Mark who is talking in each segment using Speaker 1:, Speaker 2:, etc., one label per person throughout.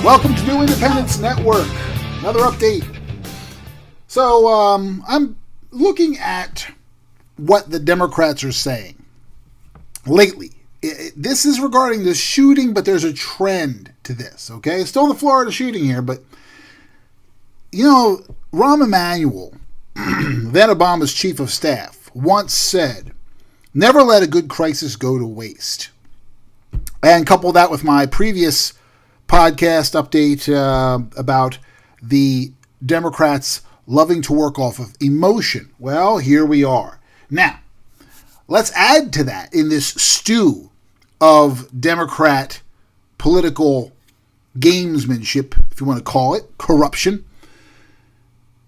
Speaker 1: Welcome to New Independence Network. Another update. So, I'm looking at what the Democrats are saying lately. This is regarding the shooting, but there's a trend to this, okay? Still the Florida shooting here, but, you know, Rahm Emanuel, then Obama's chief of staff, once said, never let a good crisis go to waste. And couple that with my previous podcast update about the Democrats loving to work off of emotion. Well, here we are. Now, let's add to that in this stew of Democrat political gamesmanship, if you want to call it, corruption.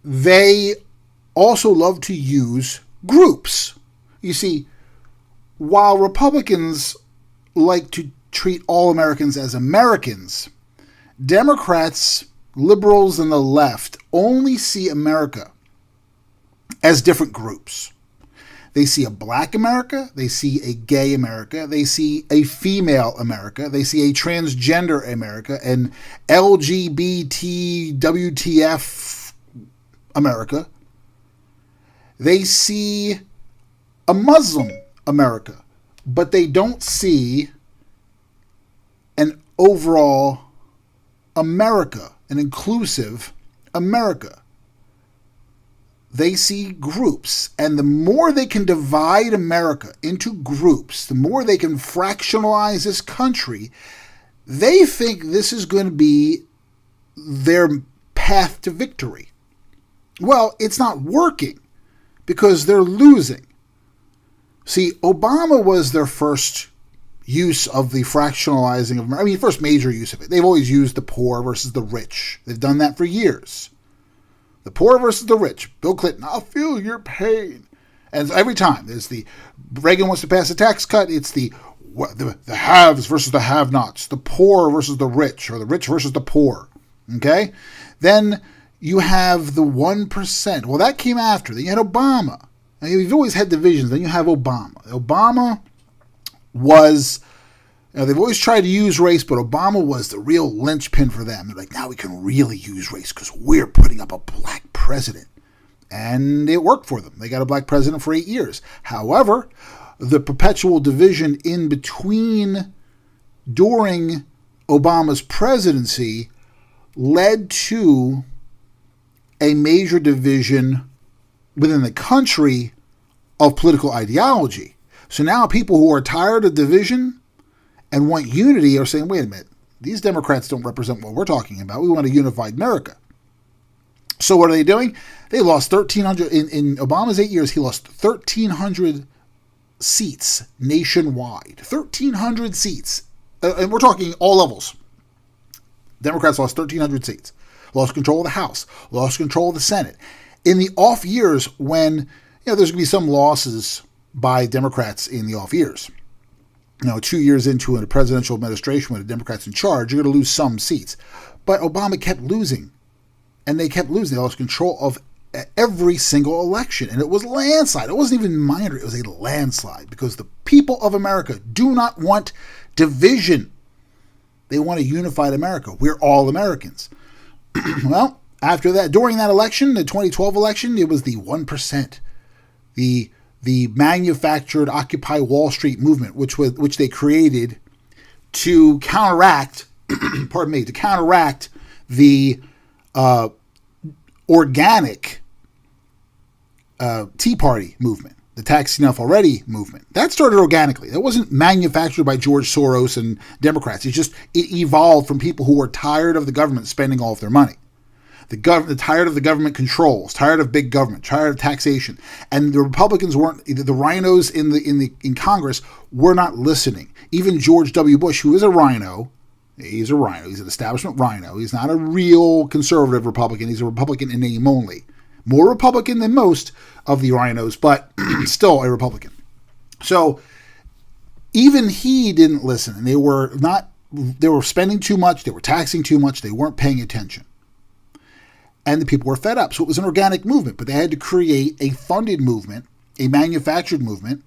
Speaker 1: They also love to use groups. You see, while Republicans like to treat all Americans as Americans, Democrats, liberals, and the left only see America as different groups. They see a black America, they see a gay America, they see a female America, they see a transgender America, an LGBT WTF America. They see a Muslim America, but they don't see an overall America, an inclusive America. They see groups, and the more they can divide America into groups, the more they can fractionalize this country, they think this is going to be their path to victory. Well, it's not working because they're losing. See, Obama was their first use of the fractionalizing of America. I mean, first major use of it. They've always used the poor versus the rich. They've done that for years. The poor versus the rich. Bill Clinton, I'll feel your pain. And every time there's Reagan wants to pass a tax cut, it's the haves versus the have-nots, the poor versus the rich, or the rich versus the poor. Okay? Then you have the 1%. Well, that came after. Then you had Obama. I mean, you've always had divisions. Then you have Obama. Obama was, they've always tried to use race, but Obama was the real linchpin for them. They're like, now we can really use race because we're putting up a black president. And it worked for them. They got a black president for 8 years. However, the perpetual division in between during Obama's presidency led to a major division within the country of political ideology. So now people who are tired of division and want unity are saying, wait a minute, these Democrats don't represent what we're talking about. We want a unified America. So what are they doing? They lost 1,300, in Obama's 8 years, he lost 1,300 seats nationwide. 1,300 seats. And we're talking all levels. Democrats lost 1,300 seats. Lost control of the House. Lost control of the Senate. In the off years when, there's going to be some losses by Democrats in the off years. 2 years into a presidential administration with the Democrats in charge, you're going to lose some seats. But Obama kept losing. And they kept losing. They lost control of every single election. And it was landslide. It wasn't even minor. It was a landslide because the people of America do not want division. They want a unified America. We're all Americans. Well, after that, during that election, the 2012 election, it was the 1%. The manufactured Occupy Wall Street movement, which they created to counteract, the organic Tea Party movement, the tax enough already movement. That started organically. That wasn't manufactured by George Soros and Democrats. It evolved from people who were tired of the government spending all of their money. Tired of the government controls, tired of big government, tired of taxation, and the Republicans weren't. The rhinos in Congress were not listening. Even George W. Bush, who is a rhino, he's an establishment rhino. He's not a real conservative Republican. He's a Republican in name only. More Republican than most of the rhinos, but still a Republican. So even he didn't listen, and they were spending too much. They were taxing too much. They weren't paying attention. And the people were fed up. So it was an organic movement, but they had to create a funded movement, a manufactured movement,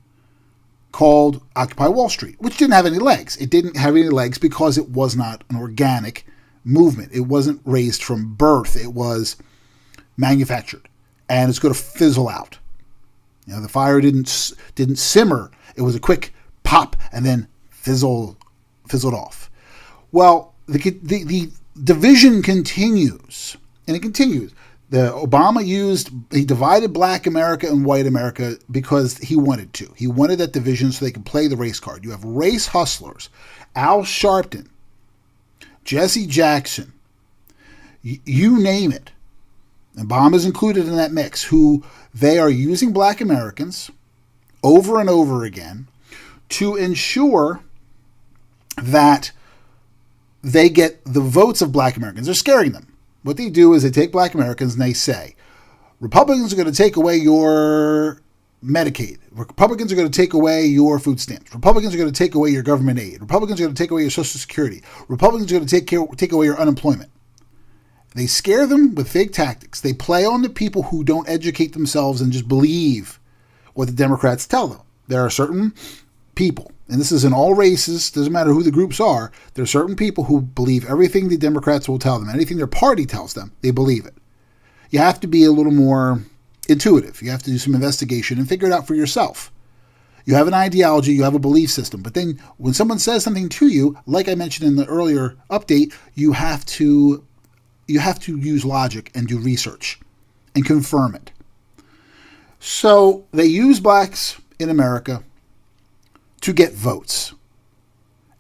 Speaker 1: called Occupy Wall Street, which didn't have any legs. It didn't have any legs because it was not an organic movement. It wasn't raised from birth. It was manufactured, and it's going to fizzle out. The fire didn't simmer. It was a quick pop and then fizzled off. Well, the division continues, and it continues. He divided Black America and White America because he wanted to. He wanted that division so they could play the race card. You have race hustlers, Al Sharpton, Jesse Jackson, you name it. Obama's included in that mix, who they are using Black Americans over and over again to ensure that they get the votes of Black Americans. They're scaring them. What they do is they take Black Americans and they say, Republicans are going to take away your Medicaid. Republicans are going to take away your food stamps. Republicans are going to take away your government aid. Republicans are going to take away your Social Security. Republicans are going to take away your unemployment. They scare them with fake tactics. They play on the people who don't educate themselves and just believe what the Democrats tell them. There are certain people, and this is in all races, doesn't matter who the groups are, there are certain people who believe everything the Democrats will tell them. Anything their party tells them, they believe it. You have to be a little more intuitive. You have to do some investigation and figure it out for yourself. You have an ideology, you have a belief system, but then when someone says something to you, like I mentioned in the earlier update, you have to use logic and do research and confirm it. So they use blacks in America to get votes.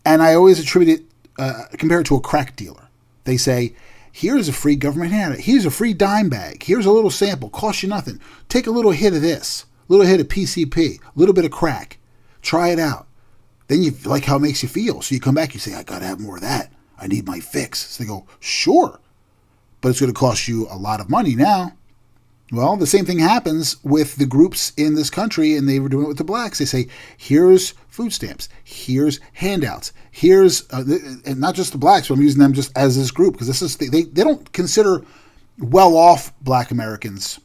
Speaker 1: And I always attribute it, compare it to a crack dealer. They say, here's a free government handout. Here's a free dime bag. Here's a little sample. Costs you nothing. Take a little hit of this, a little hit of PCP, a little bit of crack. Try it out. Then you like how it makes you feel. So you come back, you say, I got to have more of that. I need my fix. So they go, sure. But it's going to cost you a lot of money now. Well, the same thing happens with the groups in this country, and they were doing it with the blacks. They say, here's food stamps, here's handouts, here's, and not just the blacks, but I'm using them just as this group, because they don't consider well-off Black Americans,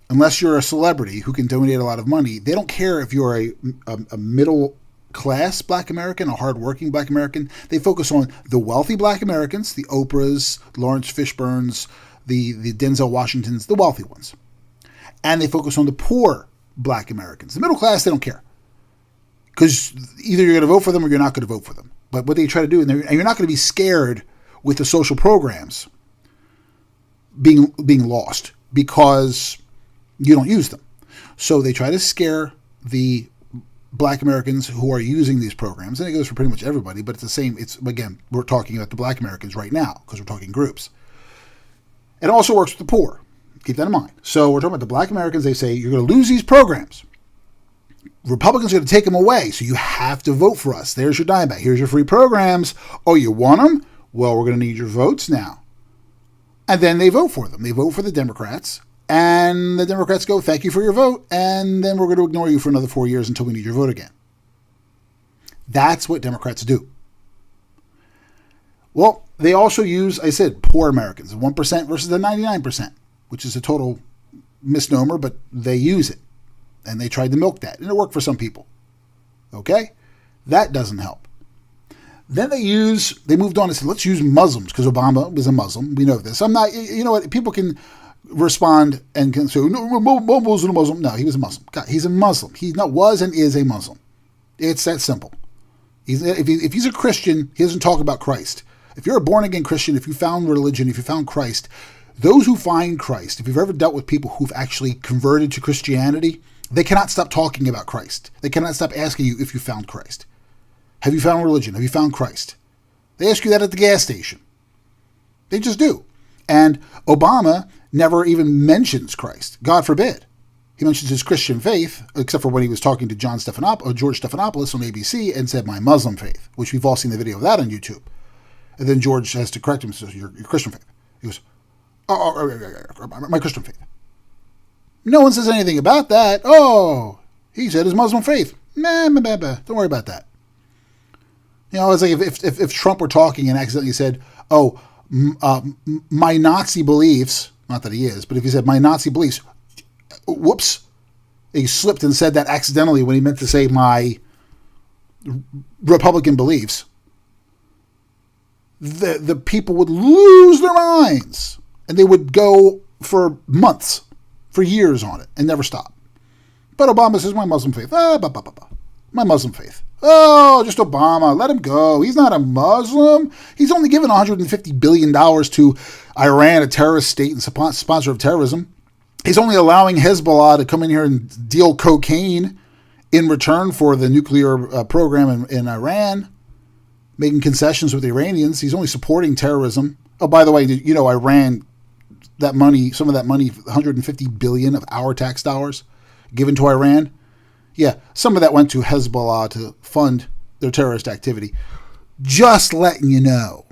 Speaker 1: unless you're a celebrity who can donate a lot of money. They don't care if you're a middle-class Black American, a hard-working Black American. They focus on the wealthy Black Americans, the Oprahs, Lawrence Fishburnes, the Denzel Washingtons, the wealthy ones. And they focus on the poor Black Americans. The middle class, they don't care. Because either you're going to vote for them or you're not going to vote for them. But what they try to do, and you're not going to be scared with the social programs being lost because you don't use them. So they try to scare the Black Americans who are using these programs. And it goes for pretty much everybody, but it's the same. Again, we're talking about the Black Americans right now because we're talking groups. It also works with the poor. Keep that in mind. So we're talking about the Black Americans. They say, you're going to lose these programs. Republicans are going to take them away, so you have to vote for us. There's your dime bag. Here's your free programs. Oh, you want them? Well, we're going to need your votes now. And then they vote for them. They vote for the Democrats, and the Democrats go, thank you for your vote, and then we're going to ignore you for another 4 years until we need your vote again. That's what Democrats do. Well, they also use, I said, poor Americans, the 1% versus the 99%. Which is a total misnomer, but they use it. And they tried to milk that. And it worked for some people. Okay? That doesn't help. Then they moved on and said, let's use Muslims, because Obama was a Muslim. We know this. I'm not, you know what, people can respond and can say, no, Obama wasn't a Muslim. No, he was a Muslim. God, he's a Muslim. He was and is a Muslim. It's that simple. If he's a Christian, he doesn't talk about Christ. If you're a born-again Christian, if you found religion, if you found Christ, those who find Christ, if you've ever dealt with people who've actually converted to Christianity, they cannot stop talking about Christ. They cannot stop asking you if you found Christ. Have you found religion? Have you found Christ? They ask you that at the gas station. They just do. And Obama never even mentions Christ. God forbid. He mentions his Christian faith, except for when he was talking to George Stephanopoulos on ABC and said, my Muslim faith, which we've all seen the video of that on YouTube. And then George has to correct him and says, your Christian faith. He goes, my Christian faith. No one says anything about that. Oh, he said his Muslim faith. Don't worry about that. You know, it's like if Trump were talking and accidentally said, my Nazi beliefs, not that he is, but if he said my Nazi beliefs, whoops, he slipped and said that accidentally when he meant to say my Republican beliefs, the people would lose their minds. And they would go for months, for years on it, and never stop. But Obama says, my Muslim faith. My Muslim faith. Oh, just Obama. Let him go. He's not a Muslim. He's only given $150 billion to Iran, a terrorist state and sponsor of terrorism. He's only allowing Hezbollah to come in here and deal cocaine in return for the nuclear program in Iran, making concessions with the Iranians. He's only supporting terrorism. Oh, by the way, you know, Iran, that money, some of that money, $150 billion of our tax dollars given to Iran. Yeah, some of that went to Hezbollah to fund their terrorist activity. Just letting you know.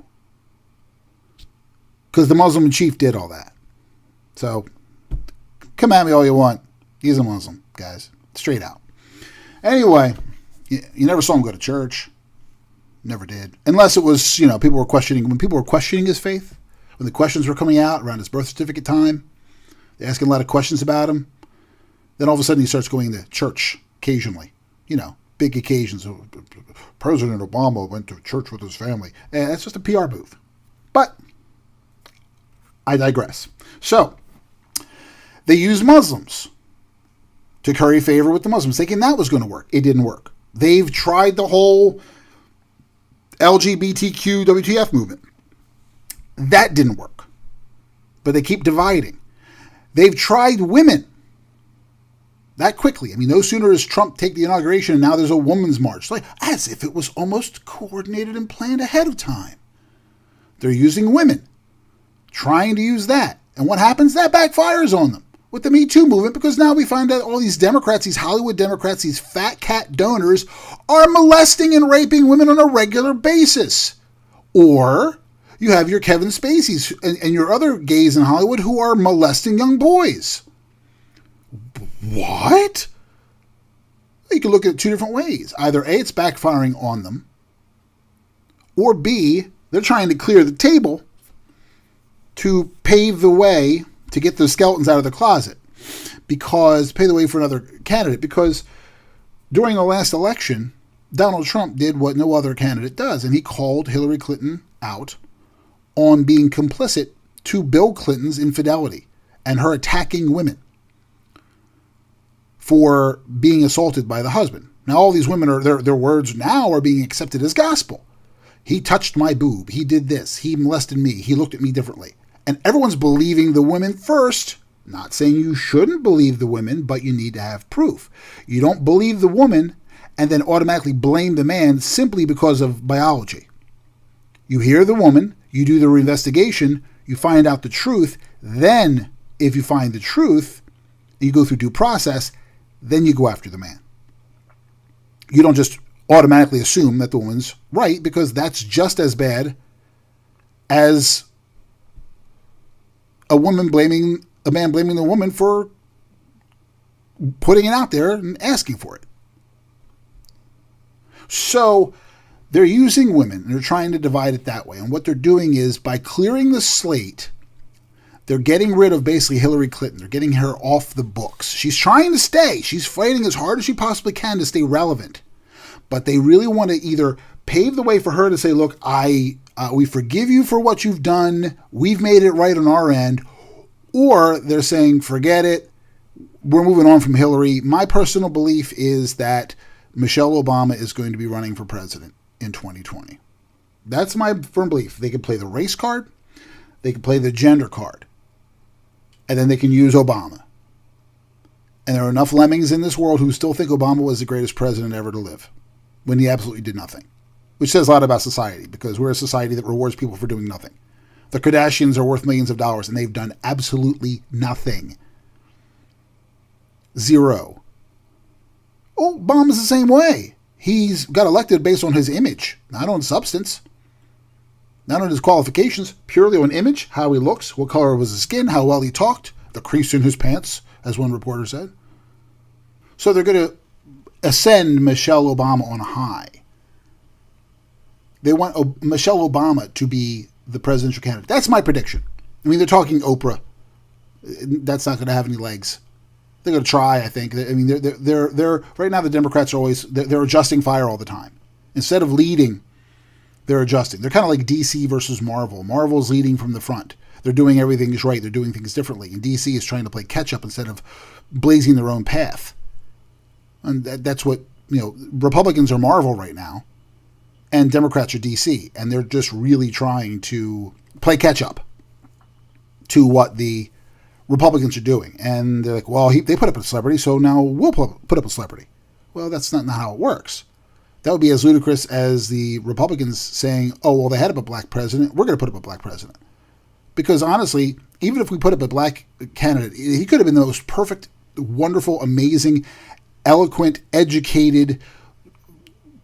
Speaker 1: Because the Muslim chief did all that. So, come at me all you want. He's a Muslim, guys. Straight out. Anyway, you never saw him go to church. Never did. Unless it was, you know, when people were questioning his faith, when the questions were coming out around his birth certificate time, they're asking a lot of questions about him. Then all of a sudden he starts going to church occasionally. You know, big occasions. President Obama went to church with his family. And that's just a PR booth. But I digress. So, they use Muslims to curry favor with the Muslims, thinking that was going to work. It didn't work. They've tried the whole LGBTQ WTF movement. That didn't work. But they keep dividing. They've tried women that quickly. I mean, no sooner does Trump take the inauguration and now there's a women's march. Like, as if it was almost coordinated and planned ahead of time. They're using women, trying to use that. And what happens? That backfires on them with the Me Too movement, because now we find out all these Democrats, these Hollywood Democrats, these fat cat donors are molesting and raping women on a regular basis. Or you have your Kevin Spaceys and your other gays in Hollywood who are molesting young boys. What? You can look at it two different ways. Either A, it's backfiring on them, or B, they're trying to clear the table to pave the way to get the skeletons out of the closet, pave the way for another candidate. Because during the last election, Donald Trump did what no other candidate does, and he called Hillary Clinton out on being complicit to Bill Clinton's infidelity and her attacking women for being assaulted by the husband. Now, all these women, their words now are being accepted as gospel. He touched my boob. He did this. He molested me. He looked at me differently. And everyone's believing the women first. Not saying you shouldn't believe the women, but you need to have proof. You don't believe the woman and then automatically blame the man simply because of biology. You hear the woman, you do the investigation, you find out the truth. Then, if you find the truth, you go through due process, then you go after the man. You don't just automatically assume that the woman's right, because that's just as bad as a man blaming the woman for putting it out there and asking for it. So they're using women and they're trying to divide it that way. And what they're doing is, by clearing the slate, they're getting rid of basically Hillary Clinton. They're getting her off the books. She's trying to stay. She's fighting as hard as she possibly can to stay relevant. But they really want to either pave the way for her to say, look, we forgive you for what you've done. We've made it right on our end. Or they're saying, forget it. We're moving on from Hillary. My personal belief is that Michelle Obama is going to be running for president in 2020. That's my firm belief. They could play the race card. They could play the gender card. And then they can use Obama. And there are enough lemmings in this world who still think Obama was the greatest president ever to live, when he absolutely did nothing. Which says a lot about society, because we're a society that rewards people for doing nothing. The Kardashians are worth millions of dollars, and they've done absolutely nothing. Zero. Obama's the same way. He's got elected based on his image, not on substance. Not on his qualifications, purely on image, how he looks, what color was his skin, how well he talked, the crease in his pants, as one reporter said. So they're going to ascend Michelle Obama on high. They want Michelle Obama to be the presidential candidate. That's my prediction. I mean, they're talking Oprah. That's not going to have any legs. They're going to try, I think. I mean, they're right now the Democrats are always they're adjusting fire all the time. Instead of leading, they're adjusting. They're kind of like DC versus Marvel. Marvel's leading from the front. They're doing everything right. They're doing things differently. And DC is trying to play catch up instead of blazing their own path. And that's what, Republicans are Marvel right now. And Democrats are DC. And they're just really trying to play catch up to what the Republicans are doing. And they're like, well, they put up a celebrity, so now we'll put up a celebrity. Well, that's not how it works. That would be as ludicrous as the Republicans saying, oh, well, they had up a black president. We're going to put up a black president. Because honestly, even if we put up a black candidate, he could have been the most perfect, wonderful, amazing, eloquent, educated,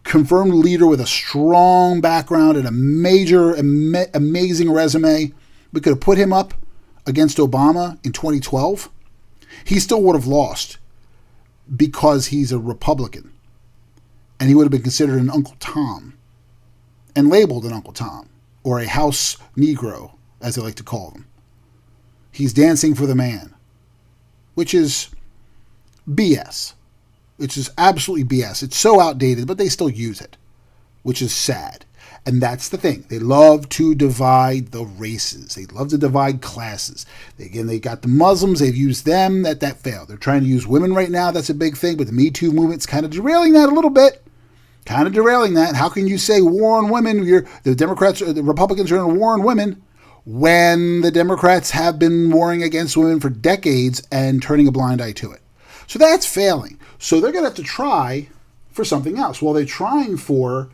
Speaker 1: confirmed leader with a strong background and a major, amazing resume. We could have put him up against Obama in 2012. He still would have lost because he's a Republican. And he would have been considered an Uncle Tom and labeled an Uncle Tom or a House Negro, as they like to call them. He's dancing for the man, which is BS. Which is absolutely BS. It's so outdated, but they still use it, which is sad. And that's the thing. They love to divide the races. They love to divide classes. They got the Muslims. They've used them. That failed. They're trying to use women right now. That's a big thing. But the Me Too movement's kind of derailing that a little bit. Kind of derailing that. How can you say war on women? The Democrats or the Republicans are in a war on women when the Democrats have been warring against women for decades and turning a blind eye to it. So that's failing. So they're going to have to try for something else. Well, they're trying for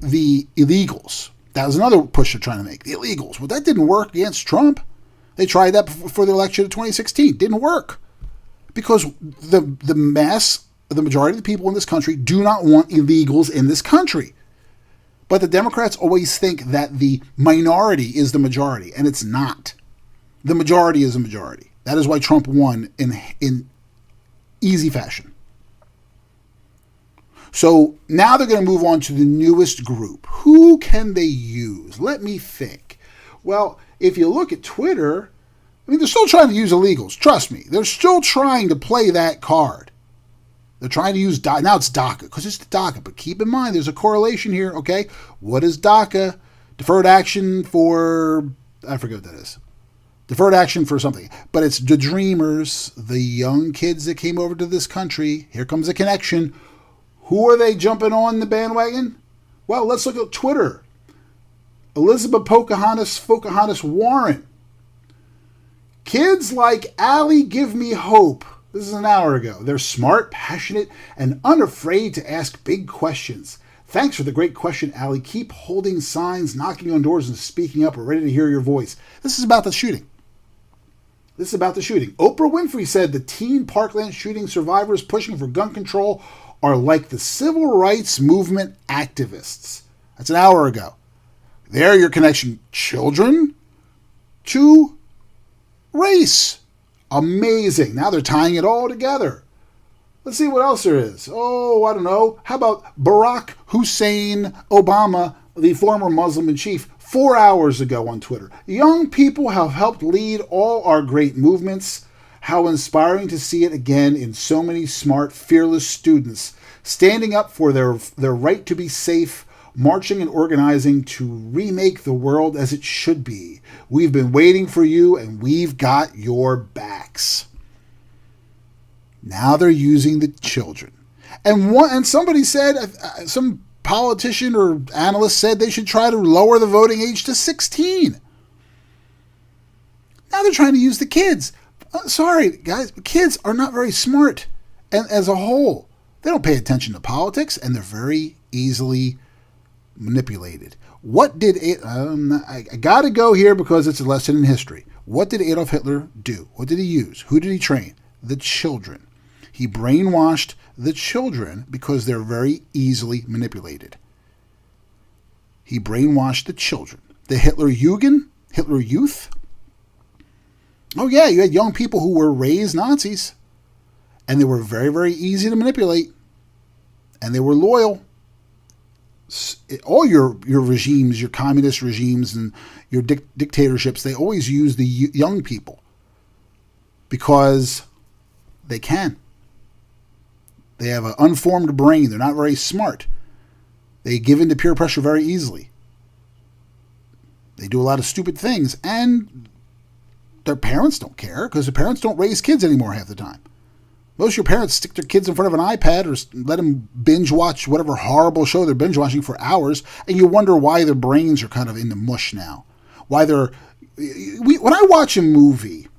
Speaker 1: the illegals. That was another push they're trying to make. The illegals. Well, that didn't work against Trump. They tried that for the election of 2016. Didn't work. Because the majority of the people in this country do not want illegals in this country. But the Democrats always think that the minority is the majority, and it's not. The majority is the majority. That is why Trump won in easy fashion. So now they're going to move on to the newest group. Who can they use? Let me think. Well, if you look at Twitter, they're still trying to use illegals. Trust me. They're still trying to play that card. They're trying to use DACA. Now it's DACA because it's DACA. But keep in mind, there's a correlation here, okay? What is DACA? Deferred action for, I forget what that is. Deferred action for something. But it's the dreamers, the young kids that came over to this country. Here comes a connection. Who are they jumping on the bandwagon? Well, let's look at Twitter. Elizabeth Pocahontas Warren. Kids like Allie give me hope. This is an hour ago. They're smart, passionate, and unafraid to ask big questions. Thanks for the great question, Allie. Keep holding signs, knocking on doors, and speaking up. We're ready to hear your voice. This is about the shooting. Oprah Winfrey said the teen Parkland shooting survivors pushing for gun control are like the civil rights movement activists. That's an hour ago. There you're connecting children to race. Amazing. Now they're tying it all together. Let's see what else there is. Oh, I don't know. How about Barack Hussein Obama, the former Muslim in chief, 4 hours ago on Twitter. Young people have helped lead all our great movements. How inspiring to see it again in so many smart, fearless students standing up for their right to be safe, marching and organizing to remake the world as it should be. We've been waiting for you, and we've got your backs. Now they're using the children. And somebody said, some politician or analyst said they should try to lower the voting age to 16. Now they're trying to use the kids. Sorry, guys, kids are not very smart. And as a whole, they don't pay attention to politics, and they're very easily manipulated. What did I got to go here because it's a lesson in history. What did Adolf Hitler do? What did he use? Who did he train? The children. He brainwashed the children because they're very easily manipulated. He brainwashed the children. The Hitler Youth. Oh yeah, you had young people who were raised Nazis, and they were very, very easy to manipulate, and they were loyal. All your regimes, your communist regimes and your dictatorships, they always use the young people because they can. They have an unformed brain. They're not very smart. They give in to peer pressure very easily. They do a lot of stupid things, and their parents don't care because their parents don't raise kids anymore half the time. Most of your parents stick their kids in front of an iPad or let them binge watch whatever horrible show they're binge watching for hours, and you wonder why their brains are kind of in the mush now. Why they're... When I watch a movie,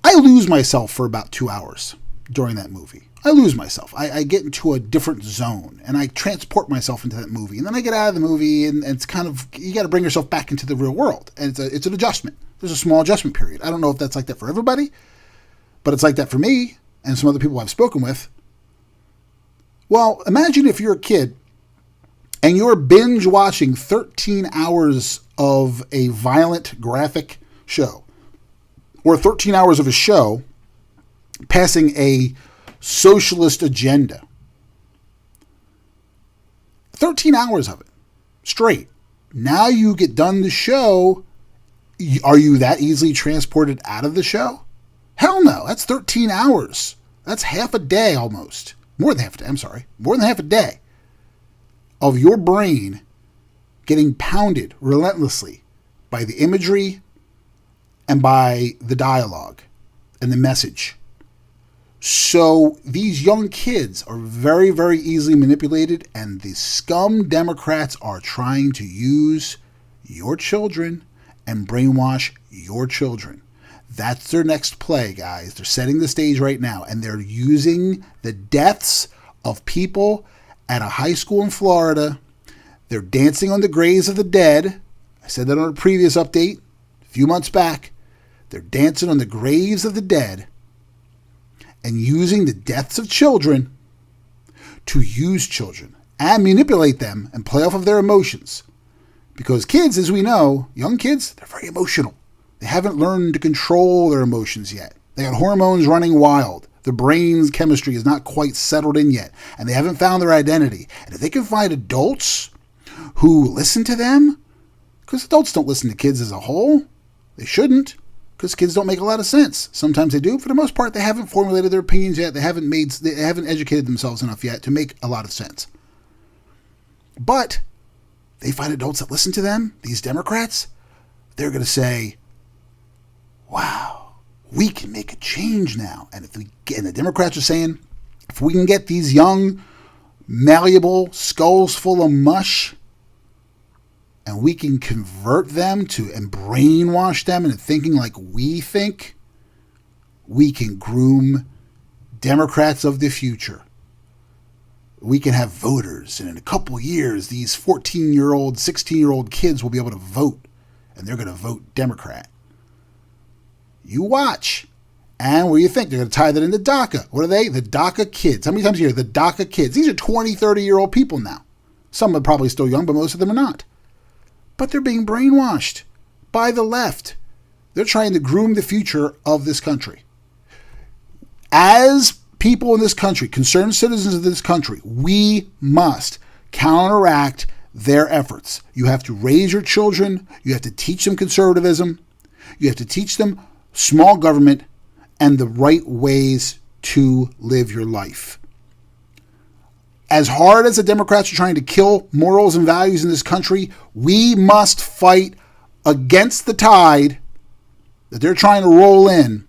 Speaker 1: I lose myself for about 2 hours during that movie. I lose myself. I get into a different zone, and I transport myself into that movie. And then I get out of the movie, and it's kind of, you got to bring yourself back into the real world. And it's an adjustment. There's a small adjustment period. I don't know if that's like that for everybody, but it's like that for me and some other people I've spoken with. Well, imagine if you're a kid and you're binge watching 13 hours of a violent graphic show, or 13 hours of a show passing a socialist agenda. 13 hours of it straight. Now you get done the show. Are you that easily transported out of the show? Hell no. That's 13 hours. That's half a day almost. More than half a day. I'm sorry. More than half a day of your brain getting pounded relentlessly by the imagery and by the dialogue and the message. So these young kids are very, very easily manipulated, and the scum Democrats are trying to use your children and brainwash your children. That's their next play, guys. They're setting the stage right now, and they're using the deaths of people at a high school in Florida. They're dancing on the graves of the dead. I said that on a previous update a few months back. They're dancing on the graves of the dead and using the deaths of children to use children and manipulate them and play off of their emotions. Because kids, as we know, young kids, they're very emotional. They haven't learned to control their emotions yet. They got hormones running wild. The brain's chemistry is not quite settled in yet, and they haven't found their identity. And if they can find adults who listen to them, because adults don't listen to kids as a whole, they shouldn't, because kids don't make a lot of sense. Sometimes they do. For the most part, they haven't formulated their opinions yet. They haven't educated themselves enough yet to make a lot of sense. But they find adults that listen to them, these Democrats, they're going to say, wow, we can make a change now. And the Democrats are saying, if we can get these young, malleable skulls full of mush, and we can convert them and brainwash them into thinking like we think, we can groom Democrats of the future. We can have voters, and in a couple of years, these 14-year-old, 16-year-old kids will be able to vote, and they're going to vote Democrat. You watch. And what do you think? They're going to tie that into DACA. What are they? The DACA kids. How many times a year? The DACA kids. These are 20, 30-year-old people now. Some are probably still young, but most of them are not. But they're being brainwashed by the left. They're trying to groom the future of this country. As people in this country, concerned citizens of this country, we must counteract their efforts. You have to raise your children. You have to teach them conservatism. You have to teach them small government and the right ways to live your life. As hard as the Democrats are trying to kill morals and values in this country, we must fight against the tide that they're trying to roll in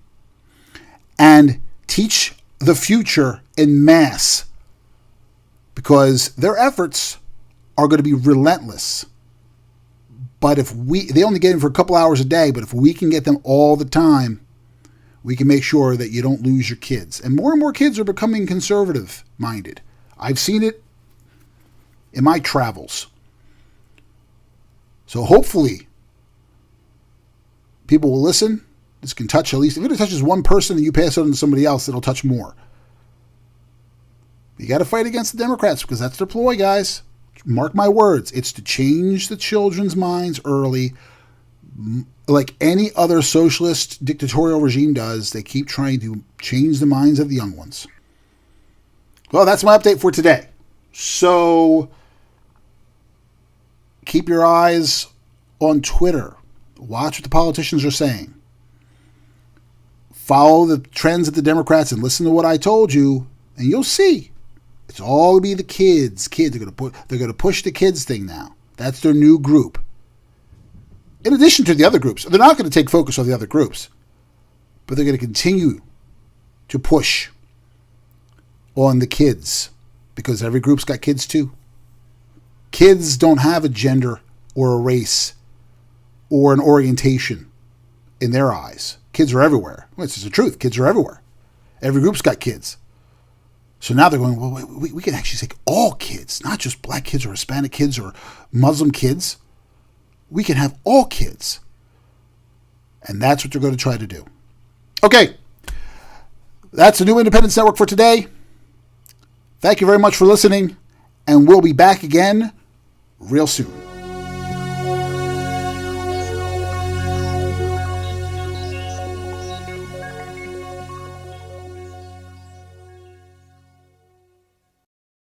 Speaker 1: and teach the future en masse, because their efforts are going to be relentless. But they only get them for a couple hours a day, but if we can get them all the time, we can make sure that you don't lose your kids. And more kids are becoming conservative-minded. I've seen it in my travels. So hopefully, people will listen. This can touch at least, if it touches one person and you pass it on to somebody else, it'll touch more. You got to fight against the Democrats because that's their ploy, guys. Mark my words. It's to change the children's minds early. Like any other socialist dictatorial regime does, they keep trying to change the minds of the young ones. Well, that's my update for today. So keep your eyes on Twitter. Watch what the politicians are saying. Follow the trends of the Democrats and listen to what I told you And you'll see. It's all be the kids. Kids are they're gonna push the kids thing now. That's their new group. In addition to the other groups, they're not going to take focus on the other groups, but they're going to continue to push on the kids because every group's got kids too. Kids don't have a gender or a race or an orientation in their eyes. Kids are everywhere. Well, it's just the truth. Kids are everywhere. Every group's got kids. So now they're going, well, we can actually take all kids, not just black kids or Hispanic kids or Muslim kids. We can have all kids. And that's what they're going to try to do. Okay. That's the New Independence Network for today. Thank you very much for listening. And we'll be back again real soon.